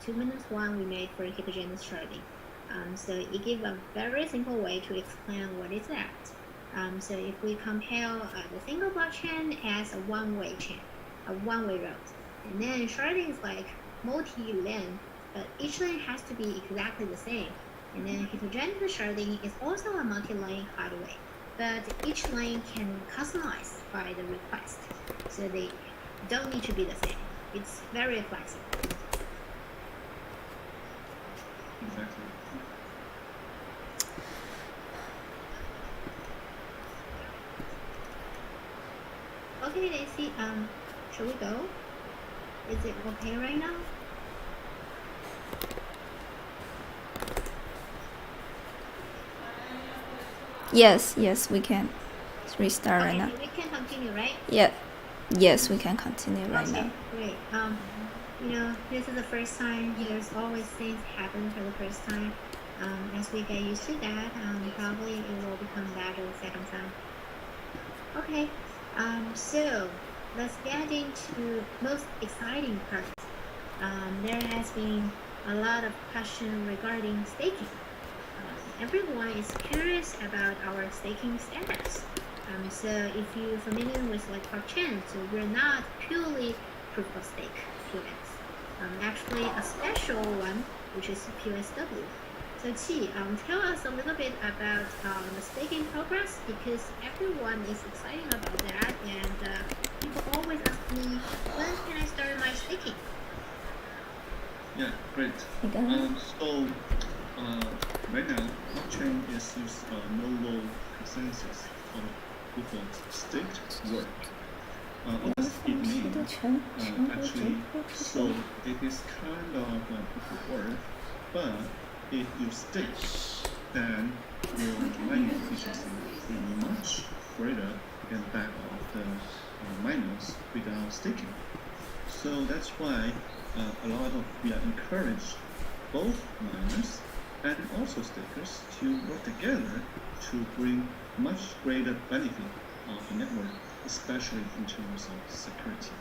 2 minutes one we made for heterogeneous sharding. So it gives a very simple way to explain what is that. So if we compare the single blockchain as a one-way chain, a one-way road, and then sharding is like multi-lane, but each lane has to be exactly the same. And then heterogeneous sharding is also a multi-lane highway, but each lane can customize by the request, so they don't need to be the same. It's very flexible. Exactly. Okay, Daisy, should we go? Is it okay right now? Yes, we can restart right now. We can continue, right? Yeah, yes, we can continue right okay, now. Great. This is the first time. There's always things happen for the first time. As we get used to that, probably it will become better the second time. Okay. So let's get into most exciting part. There has been a lot of question regarding staking. Everyone is curious about our staking status. So if you're familiar with like blockchain, so we're not purely proof of stake POS. Actually a special one, which is POSW. So Qi, tell us a little bit about the staking progress, because everyone is excited about that, and people always ask me, when can I start my staking? Yeah, great. So right now, blockchain is used no-law consensus of proof of stake work. What does it mean? Actually, so it is kind of proof of work, but if you stake, then your mining efficiency will be much greater than that of the miners without staking. So that's why we are encouraged both miners and also stakers to work together to bring much greater benefit of the network, especially in terms of security.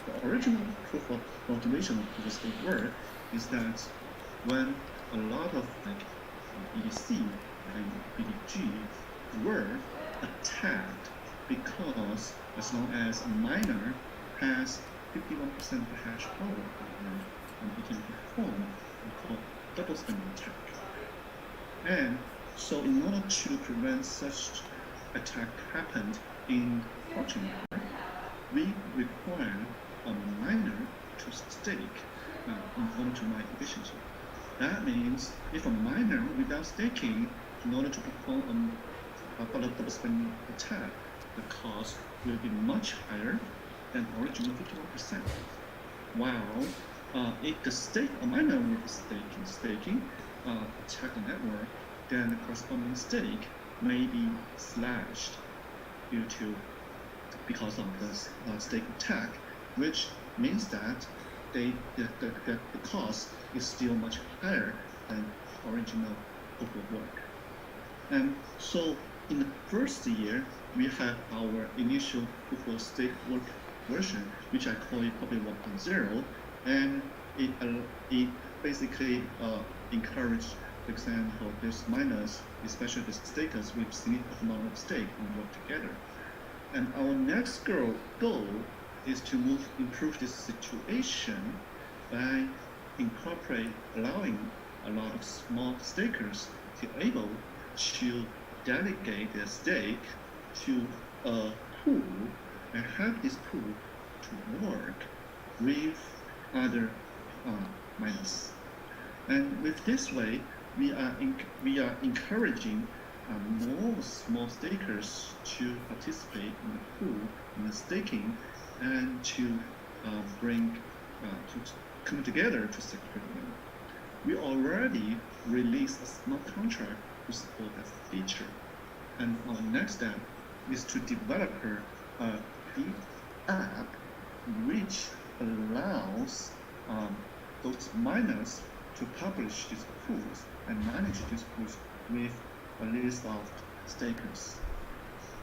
The original proof of motivation of proof of stake work is that when a lot of BTC and BTG were attacked, because as long as a miner has 51% of the hash power, and it can perform what called double spending attack. And so in order to prevent such attack happened in blockchain network, we require a miner to stake in order to mine efficiently. That means if a miner without staking, in order to perform a double spending attack, the cost will be much higher than original 51%. While if a miner with staking attack the network, then the corresponding stake may be slashed because of the stake attack, which means that the cost is still much higher than original proof of work. And so in the first year, we have our initial proof of stake work version, which I call it probably 1.0, and it basically encouraged, for example, these miners, especially the stakers with significant amount of stake, and work together. And our next goal is to improve this situation by allowing a lot of small stakers to be able to delegate their stake to a pool and have this pool to work with other miners. And with this way, we are encouraging more small stakers to participate in the pool, in the staking, and to come together to secure them. We already released a smart contract to support that feature. And our next step is to develop the app which allows those miners to publish these pools and manage these pools with a list of stakers.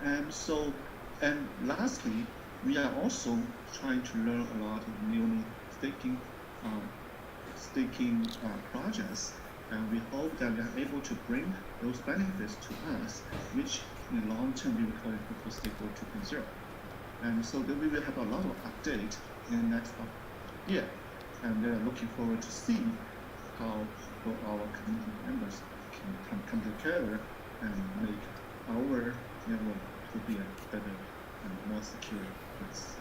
And lastly, we are also trying to learn a lot of new staking staking projects, and we hope that we are able to bring those benefits to us, which in the long term we will call it proof of stake 2.0. And so then we will have a lot of update in the next year, and we are looking forward to see how our community members can come together and make our network to be a better and more secure place.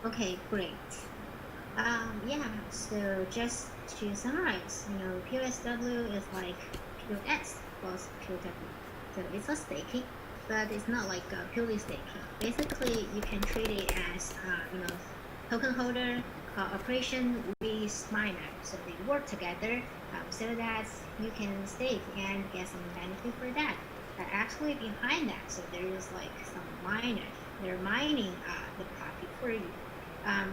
Okay, great. Yeah, so just to summarize, POSW is like POS plus POW. So it's a staking, but it's not like purely staking. Basically, you can treat it as, token holder operation with miner. So they work together so that you can stake and get some benefit for that. But actually behind that, so there is like some miner. They're mining the profit for you.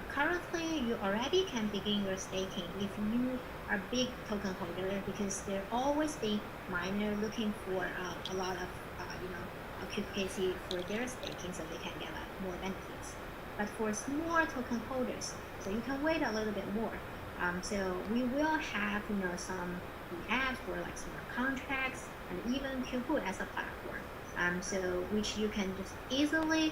Currently, you already can begin your staking if you are a big token holder, because there always be miner looking for a lot of QKC for their staking, so they can get more benefits. But for small token holders, so you can wait a little bit more. So we will have some apps for like smart contracts and even Qpool as a platform. So which you can just easily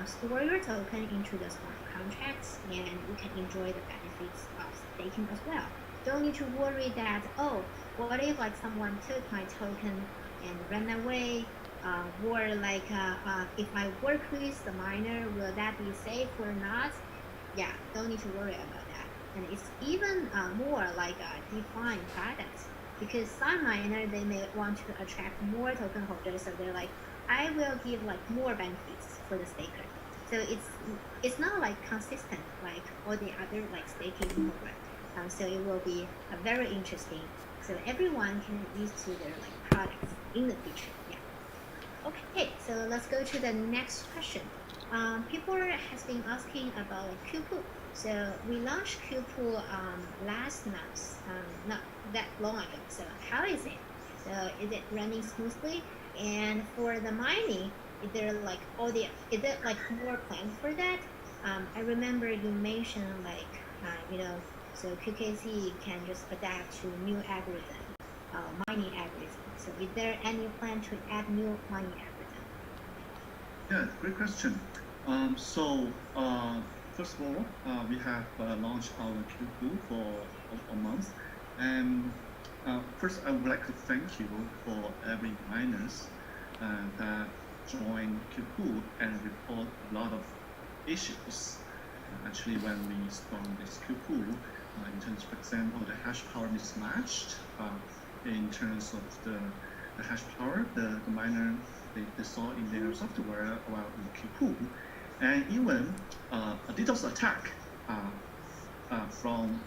store your token into the smart contracts, and you can enjoy the benefits of staking as well. Don't need to worry that, what if like someone took my token and ran away, or like if I work with the miner, will that be safe or not? Yeah, don't need to worry about that. And it's even more like a defined product, because some miner, they may want to attract more token holders, so they're like, I will give like more benefits for the staker. So it's not like consistent like all the other like staking program. So it will be very interesting. So everyone can get used to their like products in the future. Yeah. Okay, so let's go to the next question. People has been asking about like Qpool. So we launched Qpool last month, not that long ago. So how is it? So is it running smoothly? And for the mining, is there like more plans for that? I remember you mentioned like so QKC can just adapt to new algorithm, mining algorithm. So is there any plan to add new mining algorithm? Yeah, great question. So first of all, we have launched our Qpool for a month, and first I would like to thank you for every miners that join Qpool and report a lot of issues. Actually, when we spawned this Qpool, in terms, for example, the hash power mismatched, in terms of the hash power, the miner they saw in their software while in Qpool, and even a DDoS attack from,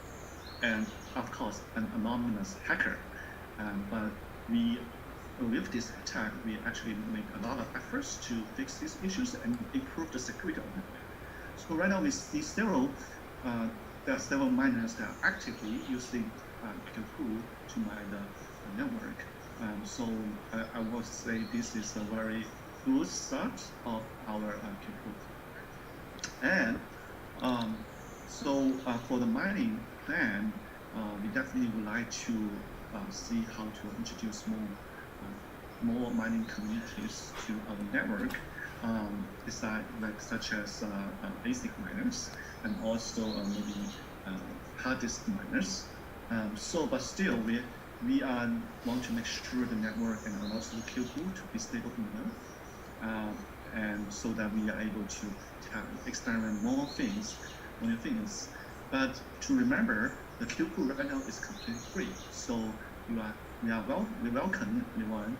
and of course, an anonymous hacker. But with this attack, we actually make a lot of efforts to fix these issues and improve the security of the network. So right now we see there are several miners that are actively using Qpool to mine the network. So I would say this is a very good start of our Qpool. And so for the mining plan, we definitely would like to see how to introduce more mining communities to our network, such as basic miners and also maybe hard disk miners. But still, we want to make sure the network and also the Qpool to be stable enough, and so that we are able to experiment more new things. But to remember, the Qpool right now is completely free, so we welcome anyone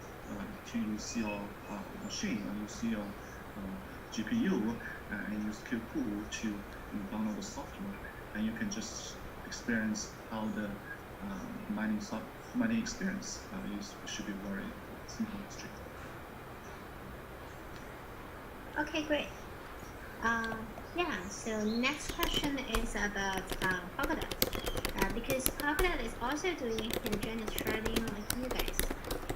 to use your machine or use your GPU and use Qpool to download the software, and you can just experience how the mining experience should be very simple and straightforward. Okay, great. Yeah, so next question is about Polkadot. Because Polkadot is also doing heterogeneous trading like you guys.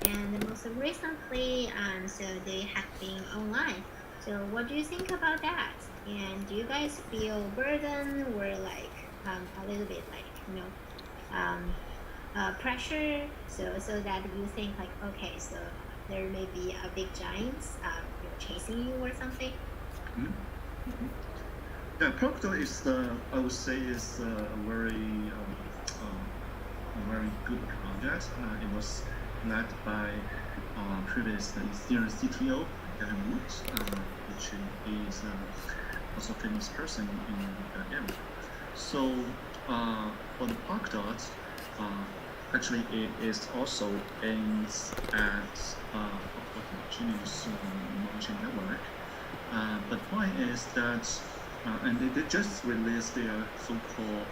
And most recently, so they have been online. So what do you think about that? And do you guys feel burdened or like a little bit like pressure, so that you think like, okay, so there may be a big giants chasing you or something. Yeah, Proctor is I would say is a very good project. It was led by previous Ethereum CTO Gavin Wood, which is also a famous person in the area. So for the Polkadot, actually it is also aims at homogeneous multi-chain network. But the point is that, and they just released their so-called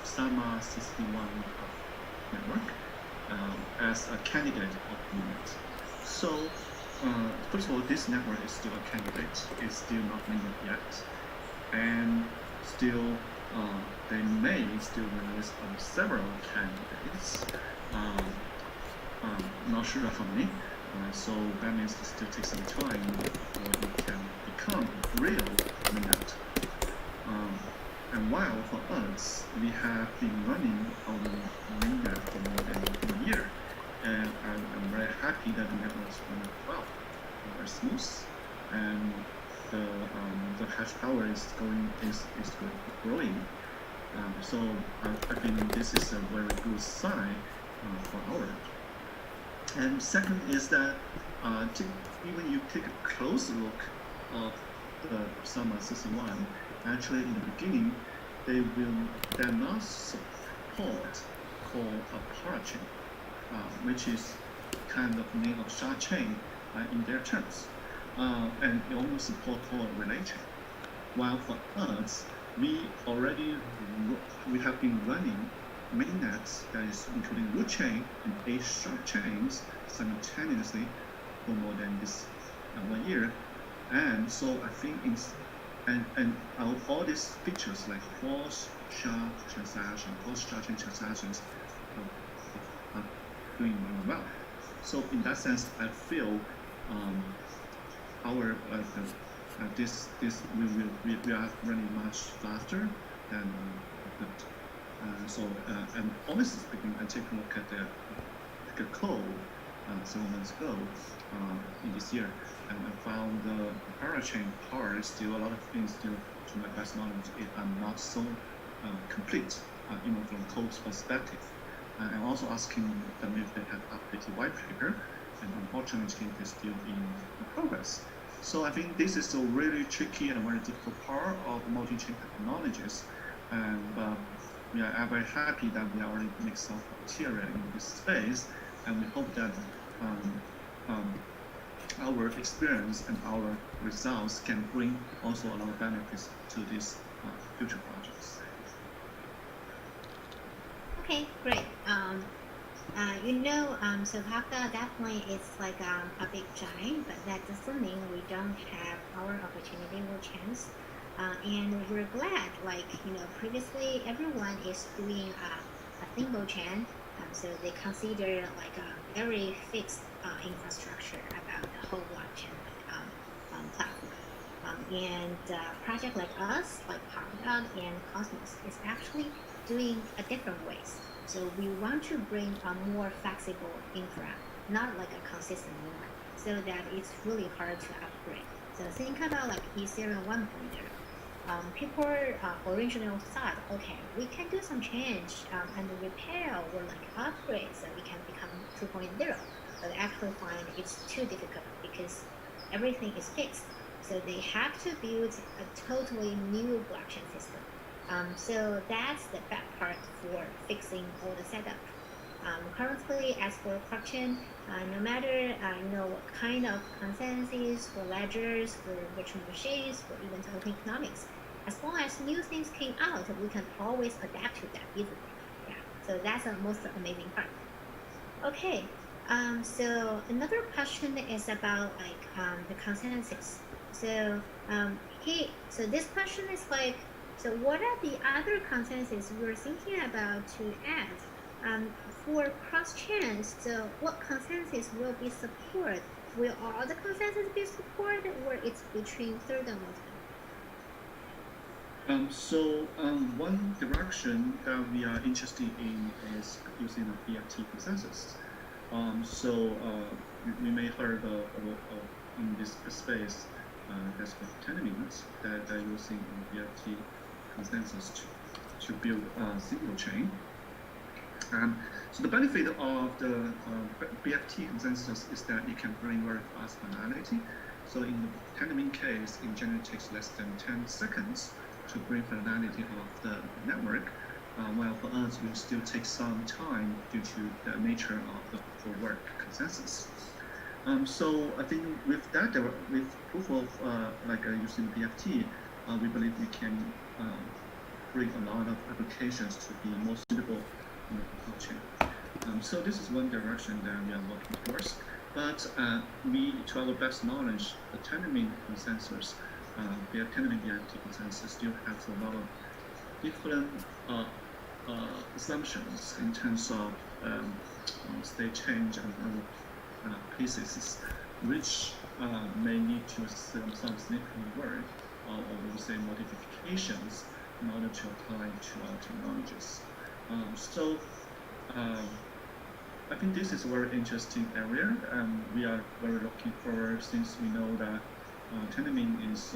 Sama 61 network as a candidate of mainnet. So first of all, this network is still a candidate. It's still not mainnet yet, and still they may still release several candidates. Not sure how many. So that means it still takes some time before it can become real mainnet. And while for us, we have been running on mainnet for more than 1 year, and I'm very happy that the network is running well, very smooth, and the hash power is growing. So I think this is a very good sign for our end. And second is that even you take a close look of the Sama 61, actually in the beginning, they're not support called a parachain, which is kind of name of shard chain in their terms, and it only support called relay chain. While for us, we have been running mainnets that is including root chain and 8 shard chains simultaneously for more than this 1 year, and so I think all these features like cross shard transaction, cross shard chain transactions are doing very well. So in that sense, I feel our we are running much faster than and honestly speaking, I take a look at the code several months ago in this year, and I found the parachain part still a lot of things still, to my best knowledge, are not so complete, from code perspective. I'm also asking them if they have updated white paper, and unfortunately, they're still in progress. So I think this is a really tricky and very difficult part of multi-chain technologies, and we are very happy that we already make some criteria in this space, and we hope that our experience and our results can bring also a lot of benefits to these future projects. Okay, great. So Kafka definitely is like a big giant, but that doesn't mean we don't have our opportunity or chance. And we're glad, previously everyone is doing a single chain, so they consider like a very fixed infrastructure about the whole blockchain platform. And project like us, like Polkadot and Cosmos, is actually doing a different ways. So we want to bring a more flexible infra, not like a consistent one, so that it's really hard to upgrade. So think about like Ethereum 1.0. People originally thought, okay, we can do some change and repair or like upgrade so we can become 2.0. But actually find it's too difficult because everything is fixed. So they have to build a totally new blockchain system. So that's the bad part for fixing all the setup. Currently, as for blockchain, no matter what kind of consensus for ledgers, for virtual machines, for even token economics, as long as new things came out, we can always adapt to that easily. Yeah. So that's the most amazing part. Okay. So another question is about the consensus. So so this question is like, so what are the other consensus you're thinking about to add for cross-chains? So what consensus will be supported? Will all the consensus be supported, or it's between third and multiple? One direction that we are interested in is using a BFT consensus. We may heard in this space that's called tenements that are using BFT consensus to build a single chain. So the benefit of the BFT consensus is that it can bring very fast finality. So in the tenement case, it generally takes less than 10 seconds to bring finality of the network, while for us, we still take some time due to the nature of the work consensus. So I think with that, with proof of using BFT, we believe we can bring a lot of applications to be more suitable in the blockchain. So this is one direction that we are working towards. But to our best knowledge, the tenement consensus, the tenement BFT consensus still has a lot of different assumptions in terms of state change and other pieces, which may need to some significant work or we would say modifications in order to apply to our technologies. I think this is a very interesting area, and we are very looking forward since we know that tenement is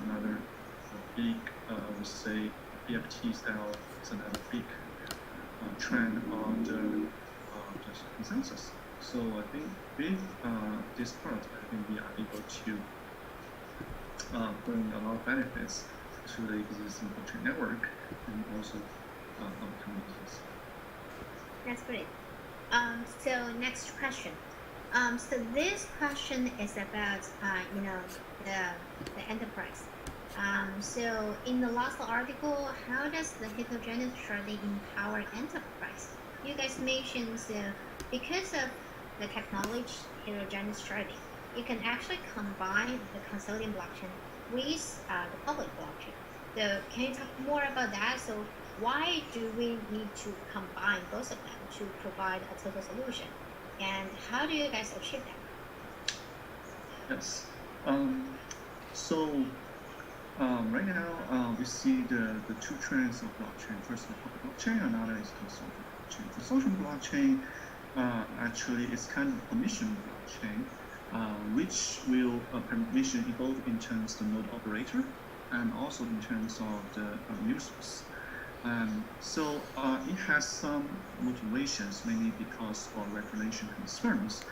another big, I would say, BFT style is another big trend on the consensus. So I think with this part, I think we are able to bring a lot of benefits to the existing blockchain network and also our communities. That's great. So next question. So this question is about the enterprise. So in the last article, how does the heterogeneous sharding empower enterprise? You guys mentioned because of the technology heterogeneous sharding, you can actually combine the consortium blockchain with the public blockchain. So can you talk more about that? So why do we need to combine both of them to provide a total solution? And how do you guys achieve that? Yes. Right now, we see the two trends of blockchain. First, the public blockchain, another is consortium blockchain. Consortium blockchain actually is kind of a permission blockchain, which will permission both in terms of the node operator and also in terms of the users. It has some motivations, mainly because of regulation concerns,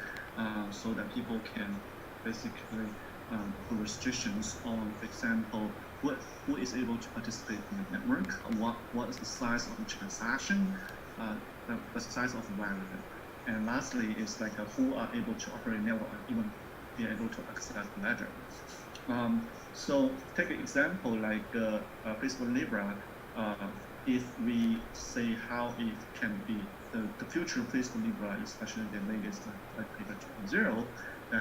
so that people can basically put restrictions on, for example, who is able to participate in the network, what is the size of the transaction, the size of the value. And lastly, is like who are able to operate network and even be able to access the ledger. So take an example like Facebook Libra. If we say how it can be the future of Facebook Libra, especially the latest like Libra 2.0,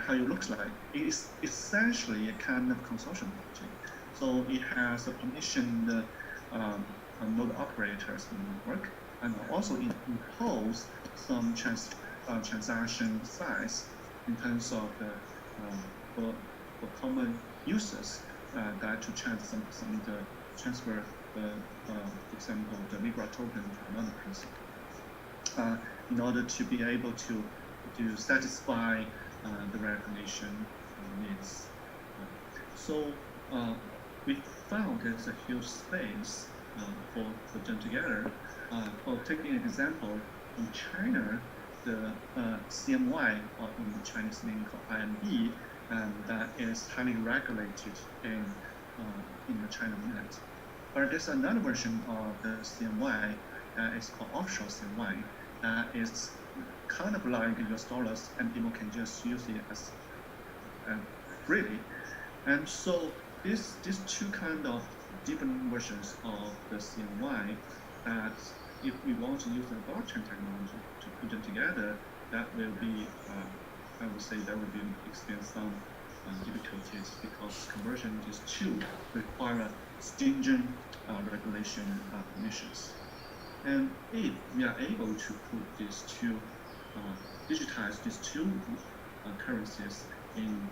how it looks like, it is essentially a kind of consortium blockchain. So it has a permission node operators in the network, and also impose some transaction size in terms of for common users that to transfer for example, the Libra token to another person, in order to be able to satisfy the recognition needs. We found there's a huge space for them together. For taking an example, in China, the CMY, or in the Chinese name called IME, that is highly regulated in the China mainland. But there's another version of the CMY that is called offshore CMY. That is kind of like US dollars, and people can just use it as freely. And so these two kind of different versions of the CMY, that if we want to use the blockchain technology to put them together, that will be, I would say, that will be experience some difficulties, because conversion these two require stringent regulation permissions. And if we are able to put these two, digitize these two currencies in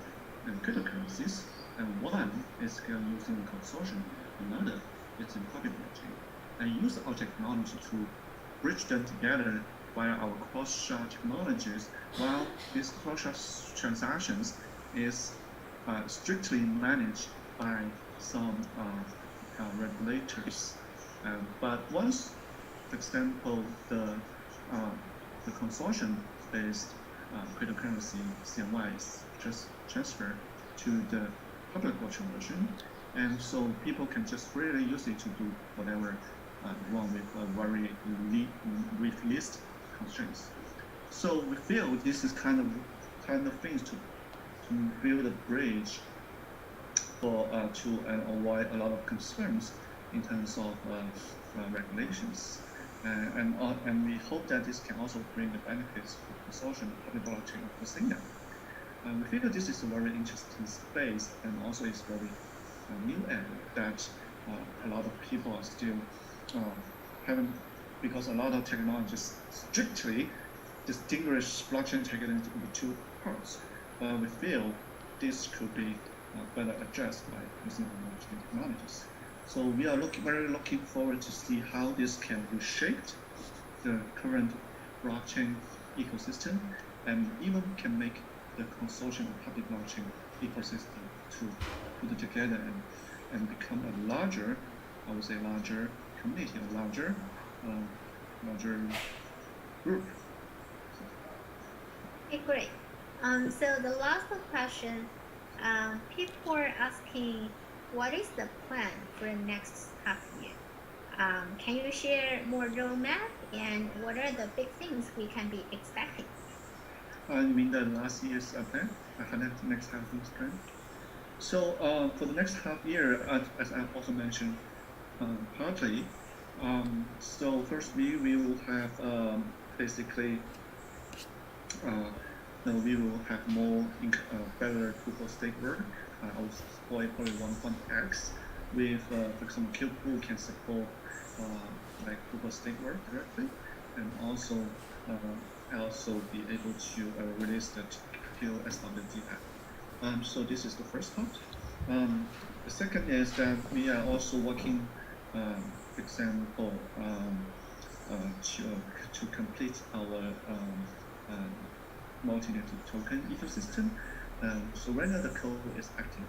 cryptocurrencies, and one is using consortium, another it's in public blockchain, and use our technology to bridge them together via our cross-shard technologies, while these cross-shard transactions is strictly managed by some regulators. But once, for example, the consortium-based cryptocurrency CNY is just transferred to the public blockchain version, and so people can just freely use it to do whatever want with very with least constraints. So we feel this is kind of things to build a bridge for to avoid a lot of concerns in terms of regulations. And we hope that this can also bring the benefits for consortium public blockchain of Lithuania. We feel this is a very interesting space, and also it's very new area that a lot of people are still haven't, because a lot of technologies strictly distinguish blockchain technology into two parts. We feel this could be better addressed by using blockchain technologies. So we are very looking forward to see how this can reshape the current blockchain ecosystem, and even can make the consortium of public blockchain ecosystem to put it together and become a larger, I would say larger community, a larger group. Okay, great. So the last question, people are asking, what is the plan for the next half year? Can you share more roadmap, and what are the big things we can be expecting? You mean the last year's plan? For the next half year's plan? So for the next half year, as I also mentioned partly, so first we will have basically we will have more better proof of stake work. I would deploy probably 1.x with, for example, Q-Pool can support like proof of stake work directly, and also be able to release the QSWD app. So this is the first part. The second is that we are also working, for example, to complete our multi-native token ecosystem. So right now the code is active,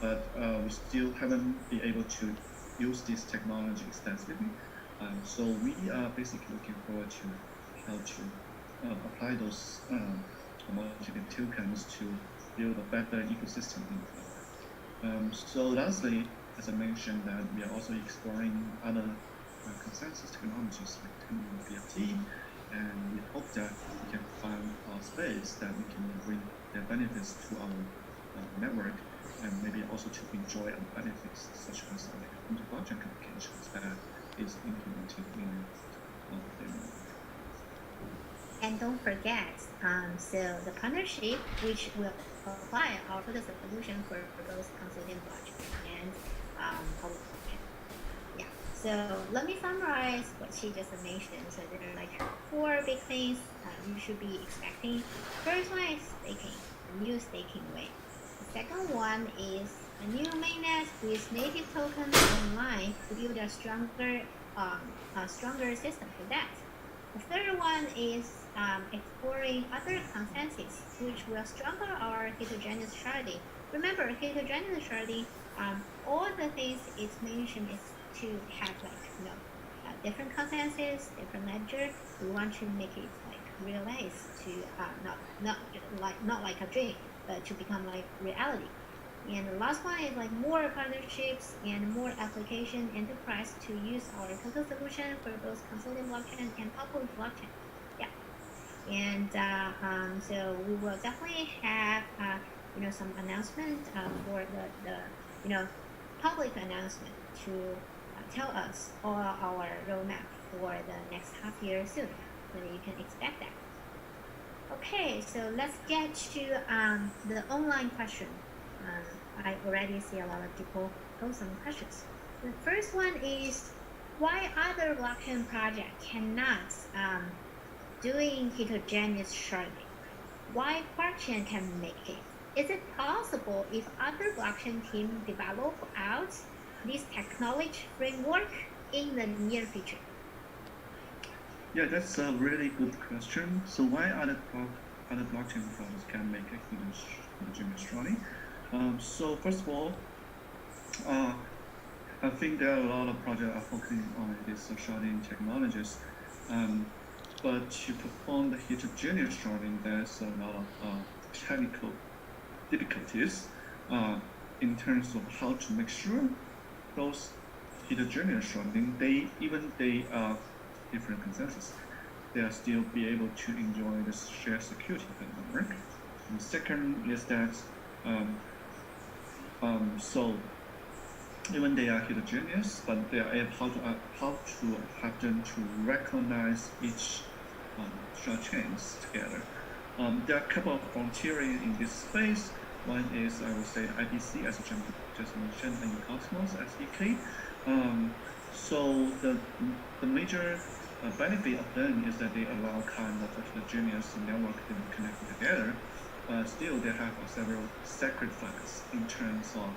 but we still haven't been able to use this technology extensively. So we are basically looking forward to how to apply those multi-native tokens to build a better ecosystem in the So lastly, as I mentioned, that we are also exploring other consensus technologies like BFT, and we hope that we can find a space that we can bring their benefits to our network, and maybe also to enjoy our benefits, such as like blockchain applications that is implemented in the network. And don't forget, so the partnership, which will apply our total solution for both consulting blockchain and public blockchain. Yeah. So let me summarize what she just mentioned. So there are like 4 big things you should be expecting. First one is staking, a new staking way. The second one is a new mainnet with native tokens online to build a stronger system for that. The third one is exploring other consensus, which will strengthen our heterogeneous sharding. Remember, heterogeneous sharding, all the things it's mentioned is to have like different consensus, different ledger. We want to make it like realized to not like a dream, but to become like reality. And the last one is like more partnerships and more application enterprise to use our total solution for both consulting blockchain and public blockchain. Yeah. And so we will definitely have some announcement for the public announcement to tell us all our roadmap for the next half year soon. So you can expect that. Okay, so let's get to the online question. I already see a lot of people post some questions. The first one is, why other blockchain project cannot doing heterogeneous sharding? Why Quarkchain can make it? Is it possible if other blockchain team develop out this technology framework in the near future? Yeah, that's a really good question. So why other blockchain firms can make a hidden sharding? So first of all, uh, I think there are a lot of projects are focusing on these sharding technologies, but to perform the heterogeneous sharding, there's a lot of technical difficulties in terms of how to make sure those heterogeneous sharding, they are different consensus, they'll still be able to enjoy the shared security of the network. And second is that so even they are heterogeneous, but they are able how to have them to recognize each shard chains together. There are a couple of frontiering in this space. One is, I would say, IBC, as you just mentioned, and Cosmos SDK. So the major benefit of them is that they allow kind of a heterogeneous network to be connected together. Still, they have several sacrifices in terms of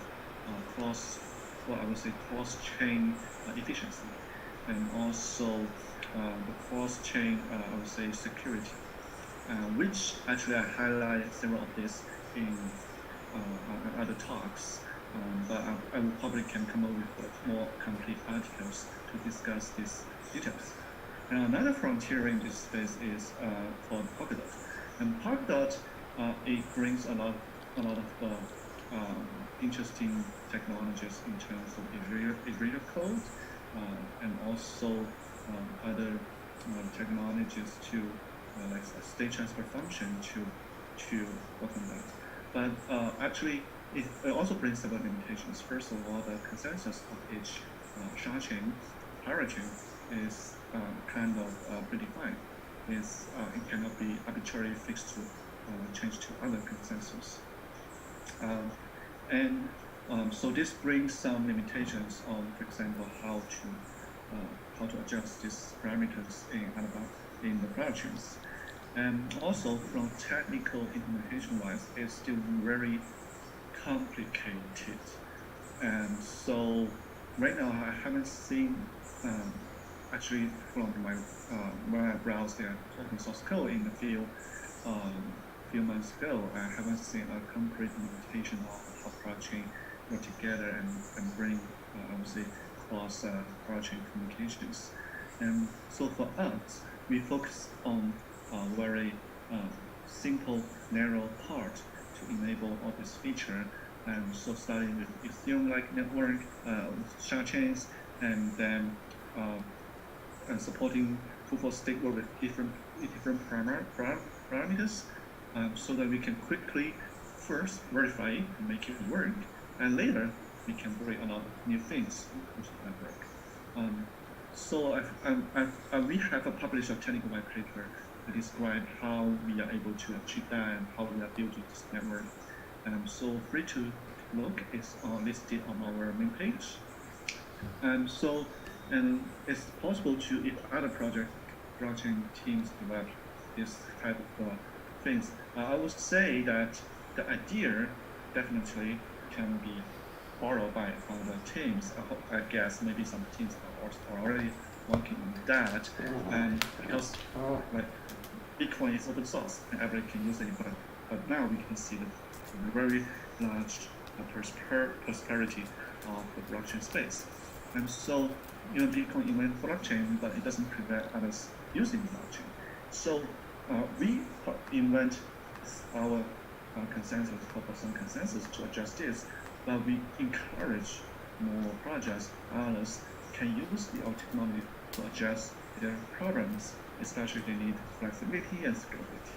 cross-chain efficiency, and also the cross-chain, I would say, security, which actually I highlight several of these in other talks. But I will probably can come up with more complete articles to discuss these details. And another frontier in this space is called Polkadot. And Polkadot, it brings a lot of interesting technologies in terms of Ethereum code, and also other technologies to like a state transfer function to work on that. But actually, it also brings several limitations. First of all, the consensus of each shard chain, parachain, is kind of predefined. It cannot be arbitrarily fixed to change to other consensus. So this brings some limitations on, for example, how to adjust these parameters in the parachains. And also from technical implementation-wise, it's still very complicated. And so right now I haven't seen, actually from when I browsed the open source code in the field a few months ago, I haven't seen a concrete implementation of how parachain work together and bring, I would say, cross parachain communications. And so for us, we focus on a very simple, narrow part to enable all this feature. And so starting with Ethereum-like network, shard chains, and then supporting proof-of-stake work with different parameters, so that we can quickly first verify it and make it work, and later we can bring a lot of new things into the network. So we have published a technical white paper to describe how we are able to achieve that and how we are building this network. So free to look, it's listed on our main page. And it's possible to, if other blockchain teams develop this type of things, I would say that the idea definitely can be borrowed by other teams. I guess maybe some teams are already working on that, and because like Bitcoin is open source and everybody can use it, but now we can see the very large prosperity of the blockchain space. And so, Bitcoin invent blockchain, but it doesn't prevent others using blockchain. So we invent our consensus, corpus on consensus to adjust this, but we encourage more projects, others can use the technology to adjust their problems, especially if they need flexibility and scalability.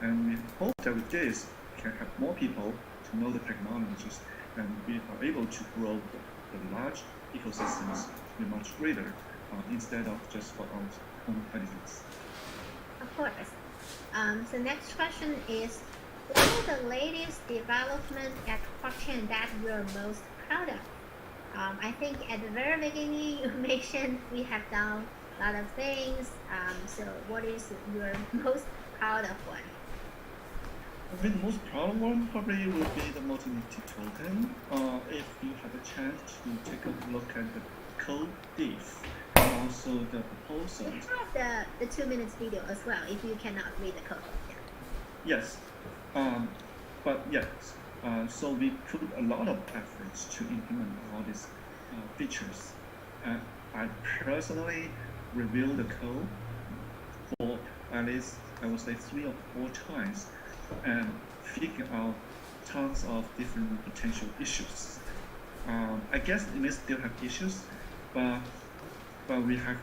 And we hope that with this, we can have more people to know the technologies, and we are able to grow the large ecosystems to be much greater, instead of just for our own benefits. Of course. So next question is, what are the latest development at blockchain that you're most proud of? I think at the very beginning you mentioned we have done a lot of things. So what is your most proud of one? the most proud one probably will be the multi-native token. If you have a chance to take a look at the code diff and also the proposal. We have the 2 minutes video as well if you cannot read the code. Yeah. Yes, but yes. So we put a lot of efforts to implement all these features. I personally reviewed the code for at least, I would say, 3 or 4 times and figure out tons of different potential issues. I guess it may still have issues, but we have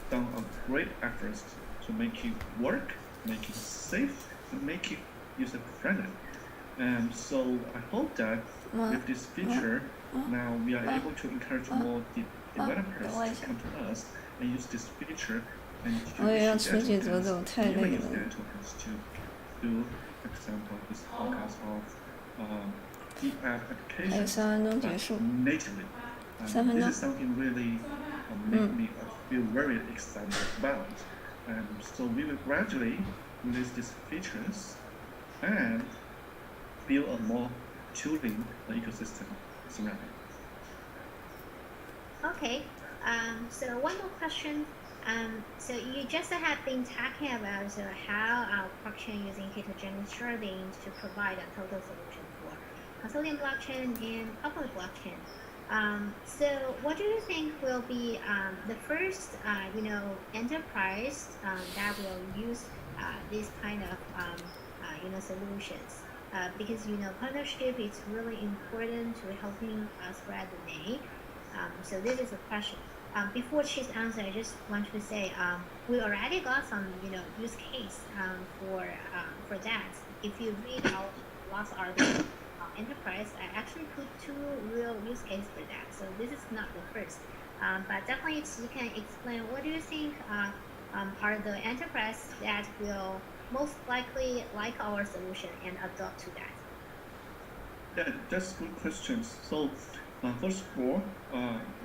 done a great effort to make it work, make it safe, and make it user friendly. And so I hope that with this feature, now we are able to encourage more developers to come to us and use this feature and to use their tokens to do, for example, this podcast of the app applications natively. This is something really make me feel very excited about. And so we will gradually release these features and build a more tooling ecosystem surrounding. Okay, so one more question. So you just have been talking about how our blockchain using heterogeneous sharding to provide a total solution for custodian blockchain and public blockchain. So what do you think will be the first, enterprise that will use this kind of, solutions? Because partnership is really important to helping spread the name. So this is a question. Before she's answer, I just want to say we already got some use case for that. If you read our last article, enterprise, I actually put 2 real use cases for that. So this is not the first, but definitely you can explain what do you think are the enterprise that will most likely like our solution and adopt to that. Yeah, that's good questions. So first of all,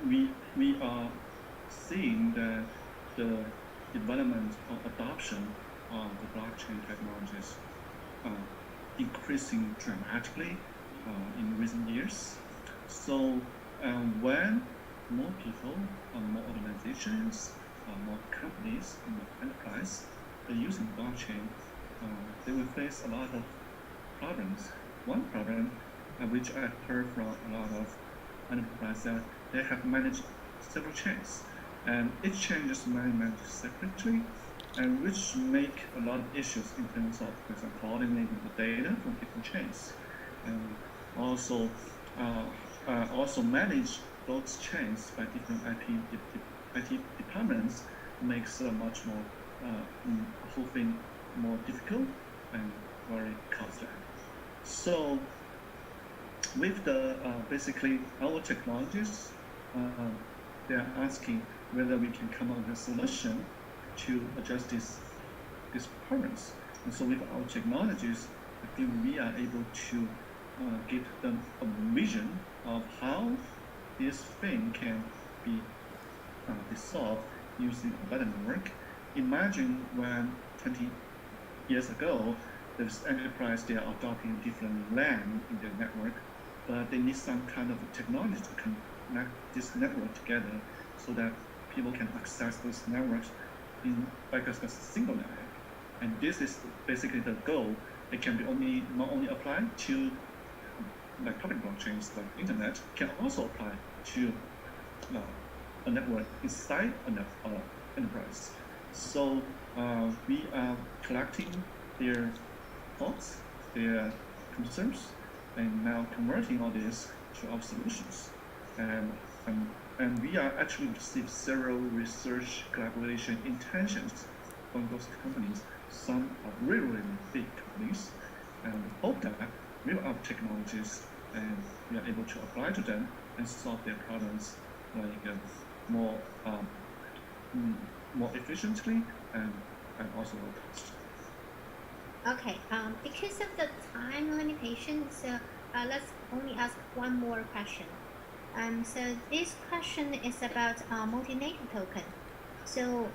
we are seeing that the development or adoption of the blockchain technologies increasing dramatically in recent years. So when more people, more organizations, more companies, more enterprise are using blockchain, they will face a lot of problems. One problem which I've heard from a lot of enterprises, they have managed several chains, and each chain is managed separately, and which make a lot of issues in terms of, for example, coordinating the data from different chains, and also manage those chains by different IT departments makes much more whole thing more difficult and very costly. So with the basically our technologies, they are asking whether we can come up with a solution to address these problems. And so with our technologies, I think we are able to give them a vision of how this thing can be solved using a better network. Imagine when 20 years ago, there's enterprise, they are adopting different LAN in their network, but they need some kind of technology to connect this network together so that people can access those networks by just a single network. And this is basically the goal. It can be not only applied to like public blockchains like internet, can also apply to a network inside an enterprise. So we are collecting their thoughts, their concerns, and now converting all this to our solutions. And we are actually received several research collaboration intentions from those companies. Some are really, really big companies, and we hope that with our technologies, and we are able to apply to them and solve their problems like more efficiently and also low cost. Okay, because of the time limitation, so let's only ask one more question. So this question is about multi-native token. So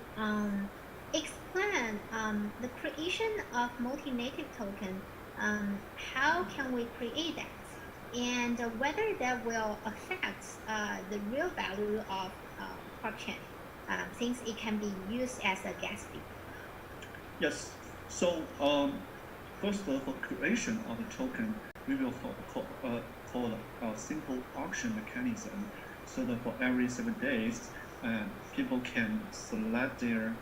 explain the creation of multi-native token how can we create that, and whether that will affect the real value of blockchain, since it can be used as a gas fee. Yes. So first for creation of the token, we will call a simple auction mechanism, so that for every 7 days, people can select their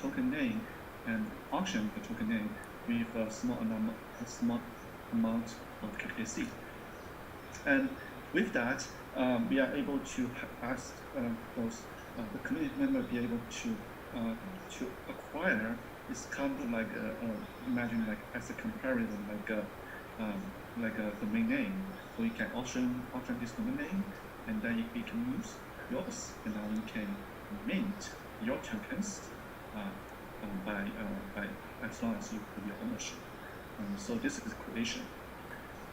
token name and auction the token name with a small amount of KKC. And with that, we are able to ask the community member be able to acquire. It's kind of like imagine like as a comparison, like a domain name. So you can auction this domain name, and then you can use yours, and now you can mint your tokens by as long as you put your ownership. So this is creation.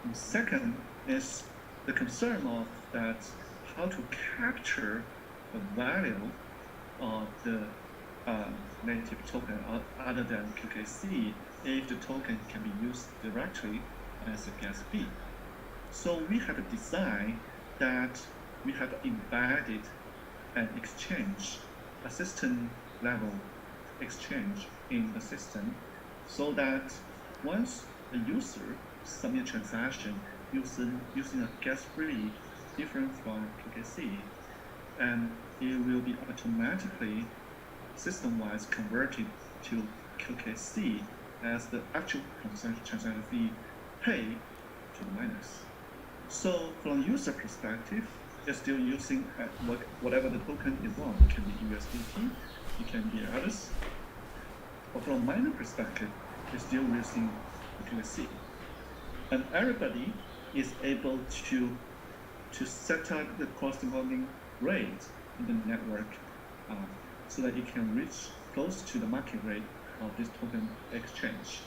And second is the concern of that how to capture the value of the native token other than QKC if the token can be used directly as a gas fee. So we have a design that we have embedded an exchange, a system level exchange in the system, so that once a user submit a transaction using a gas free different from QKC, and it will be automatically system-wise converted to QKC as the actual transaction fee paid to the miners. So from user perspective, they're still using whatever the token you want. It can be USDT, it can be others. But from miner perspective, they're still using the QKC. And everybody is able to set up the corresponding rate in the network, so that it can reach close to the market rate of this token exchange.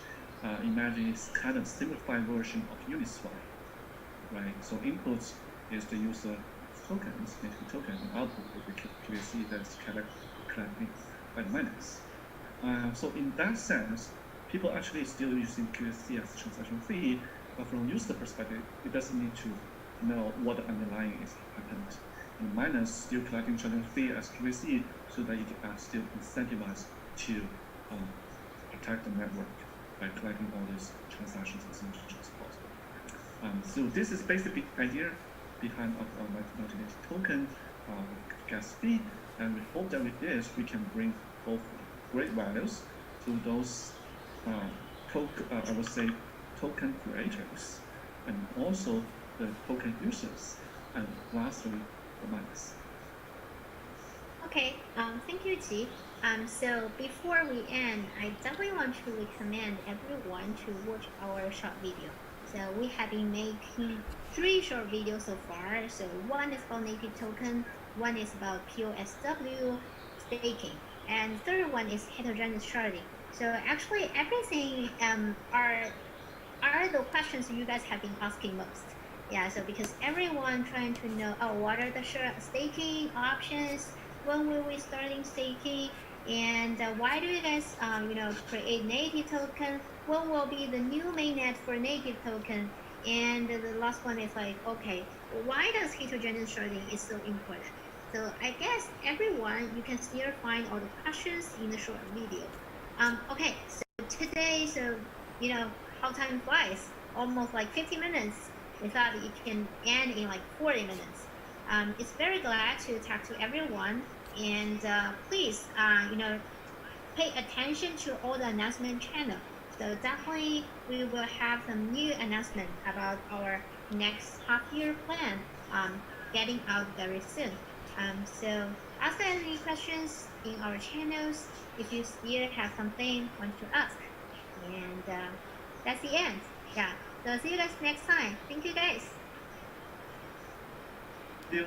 Imagine it's kind of simplified version of Uniswap, right? So inputs is the user tokens, native token, and output will be QKC that's collected by the miners. So in that sense, people actually still using QKC as a transaction fee, but from user perspective, it doesn't need to know what the underlying is happened. And miners still collecting transaction fee as QKC, so that you are still incentivized to protect the network by collecting all these transactions as much as possible. So this is basically the idea behind our multi-native token gas fee, and we hope that with this we can bring both great values to those I would say token creators, and also the token users, and lastly the miners. Okay, thank you, Ji. So before we end, I definitely want to recommend everyone to watch our short video. So we have been making 3 short videos so far. So one is about native token, one is about POSW staking, and third one is heterogeneous sharding. So actually everything are the questions you guys have been asking most. Yeah, so because everyone trying to know, oh, what are the staking options? When will we starting staking? And why do you guys, create native token? What will be the new mainnet for native token? And the last one is like, okay, why does heterogeneous sharding is so important? So I guess everyone, you can still find all the questions in the short video. Okay, so today, how time flies, almost like 50 minutes. We thought it can end in like 40 minutes. It's very glad to talk to everyone, and please, pay attention to all the announcement channel. So definitely we will have some new announcement about our next half-year plan getting out very soon. So ask any questions in our channels if you still have something want to ask. And that's the end. Yeah. So see you guys next time. Thank you guys. Thank you.